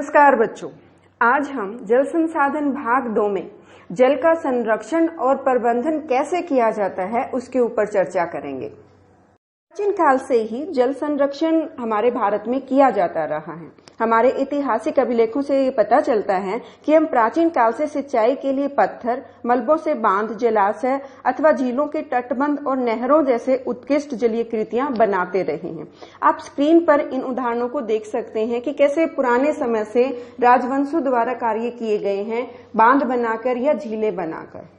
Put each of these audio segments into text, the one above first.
नमस्कार बच्चों, आज हम जल संसाधन भाग 2 में जल का संरक्षण और प्रबंधन कैसे किया जाता है उसके ऊपर चर्चा करेंगे। प्राचीन काल से ही जल संरक्षण हमारे भारत में किया जाता रहा है। हमारे ऐतिहासिक अभिलेखों से ये पता चलता है कि हम प्राचीन काल से सिंचाई के लिए पत्थर, मलबों से बांध, जलाशय अथवा झीलों के तटबंध और नहरों जैसे उत्कृष्ट जलीय कृतियां बनाते रहे हैं। आप स्क्रीन पर इन उदाहरणों को देख सकते हैं कि कैसे पुराने समय से राजवंशों द्वारा कार्य किए गए हैं, बांध बनाकर या झीलें बनाकर।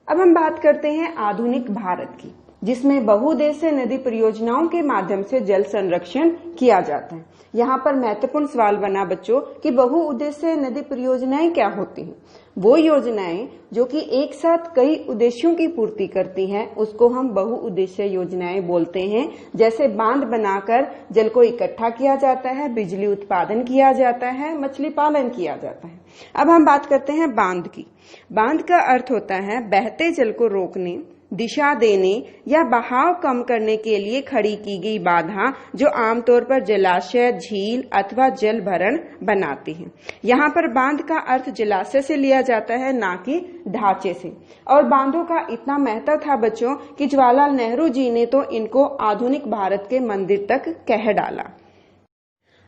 अब हम बात करते हैं आधुनिक भारत की, जिसमें बहुउद्देश्यीय नदी परियोजनाओं के माध्यम से जल संरक्षण किया जाता है। यहाँ पर महत्वपूर्ण सवाल बना बच्चों कि बहुउद्देश्यीय नदी परियोजनाएं क्या होती हैं। वो योजनाएं जो कि एक साथ कई उद्देश्यों की पूर्ति करती हैं, उसको हम बहुउद्देश्यीय योजनाएं बोलते हैं। जैसे बांध बनाकर जल को इकट्ठा किया जाता है, बिजली उत्पादन किया जाता है, मछली पालन किया जाता है। अब हम बात करते हैं बांध की। बांध का अर्थ होता है बहते जल को रोकने, दिशा देने या बहाव कम करने के लिए खड़ी की गई बाधा, जो आमतौर पर जलाशय, झील अथवा जल भरण बनाती है। यहाँ पर बांध का अर्थ जलाशय से लिया जाता है, ना कि ढांचे से। और बांधों का इतना महत्व था बच्चों कि जवाहरलाल नेहरू जी ने तो इनको आधुनिक भारत के मंदिर तक कह डाला।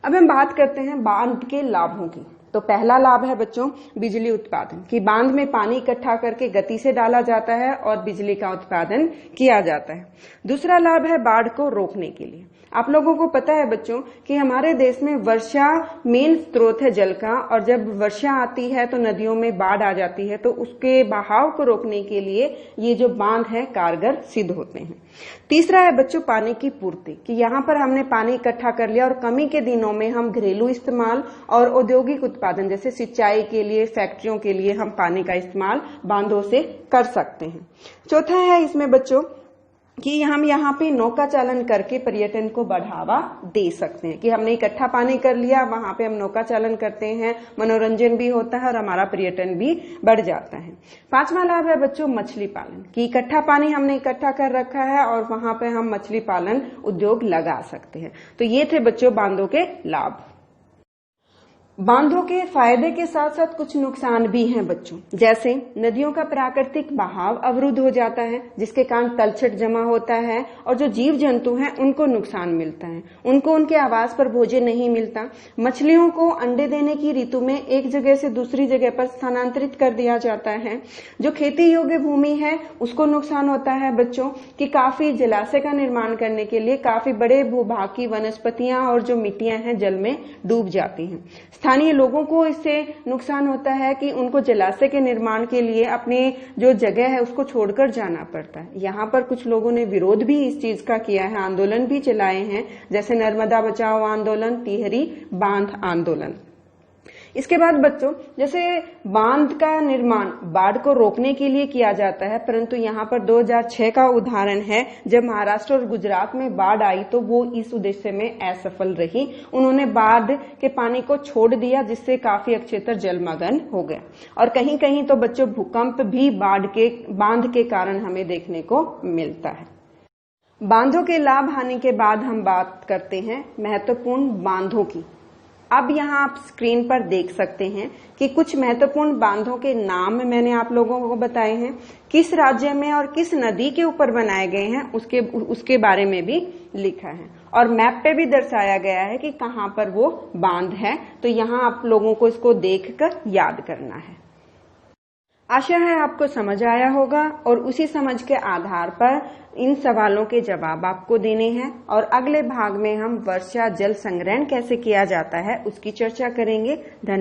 अब हम बात करते हैं बांध के लाभों की। तो पहला लाभ है बच्चों बिजली उत्पादन, कि बांध में पानी इकट्ठा करके गति से डाला जाता है और बिजली का उत्पादन किया जाता है। दूसरा लाभ है बाढ़ को रोकने के लिए। आप लोगों को पता है बच्चों कि हमारे देश में वर्षा मेन स्रोत है जल का, और जब वर्षा आती है तो नदियों में बाढ़ आ जाती है, तो उसके बहाव को रोकने के लिए ये जो बांध है कारगर सिद्ध होते हैं। तीसरा है बच्चों पानी की पूर्ति, कि यहाँ पर हमने पानी इकट्ठा कर लिया और कमी के दिनों में हम घरेलू इस्तेमाल और औद्योगिक उत्पादन जैसे सिंचाई के लिए, फैक्ट्रियों के लिए हम पानी का इस्तेमाल बांधों से कर सकते हैं। चौथा है इसमें बच्चों कि हम यहाँ पे नौका चालन करके पर्यटन को बढ़ावा दे सकते हैं, कि हमने इकट्ठा पानी कर लिया, वहां पे हम नौका चालन करते हैं, मनोरंजन भी होता है और हमारा पर्यटन भी बढ़ जाता है। पांचवा लाभ है बच्चों मछली पालन, कि इकट्ठा पानी हमने इकट्ठा कर रखा है और वहां पे हम मछली पालन उद्योग लगा सकते हैं। तो ये थे बच्चों बांधों के लाभ। बांधों के फायदे के साथ साथ कुछ नुकसान भी हैं बच्चों, जैसे नदियों का प्राकृतिक बहाव अवरुद्ध हो जाता है, जिसके कारण तलछट जमा होता है और जो जीव जंतु हैं उनको नुकसान मिलता है, उनको उनके आवास पर भोजन नहीं मिलता। मछलियों को अंडे देने की ऋतु में एक जगह से दूसरी जगह पर स्थानांतरित कर दिया जाता है। जो खेती योग्य भूमि है उसको नुकसान होता है बच्चों, कि काफी जलाशय का निर्माण करने के लिए काफी बड़े भूभाग की वनस्पतियां और जो मिट्टियां हैं जल में डूब जाती हैं। स्थानीय लोगों को इससे नुकसान होता है कि उनको जलाशय के निर्माण के लिए अपनी जो जगह है उसको छोड़कर जाना पड़ता है। यहाँ पर कुछ लोगों ने विरोध भी इस चीज का किया है, आंदोलन भी चलाए हैं, जैसे नर्मदा बचाओ आंदोलन, टिहरी बांध आंदोलन। इसके बाद बच्चों जैसे बांध का निर्माण बाढ़ को रोकने के लिए किया जाता है, परंतु यहाँ पर 2006 का उदाहरण है जब महाराष्ट्र और गुजरात में बाढ़ आई तो वो इस उद्देश्य में असफल रही। उन्होंने बाढ़ के पानी को छोड़ दिया, जिससे काफी क्षेत्र जलमग्न हो गया। और कहीं कहीं तो बच्चों भूकंप भी बांध के कारण हमें देखने को मिलता है। बांधों के लाभ हानि के बाद हम बात करते हैं महत्वपूर्ण बांधों की। अब यहाँ आप स्क्रीन पर देख सकते हैं कि कुछ महत्वपूर्ण बांधों के नाम मैंने आप लोगों को बताए हैं, किस राज्य में और किस नदी के ऊपर बनाए गए हैं उसके बारे में भी लिखा है, और मैप पे भी दर्शाया गया है कि कहाँ पर वो बांध है। तो यहाँ आप लोगों को इसको देखकर याद करना है। आशा है आपको समझ आया होगा और उसी समझ के आधार पर इन सवालों के जवाब आपको देने हैं, और अगले भाग में हम वर्षा जल संग्रहण कैसे किया जाता है उसकी चर्चा करेंगे। धन्यवाद।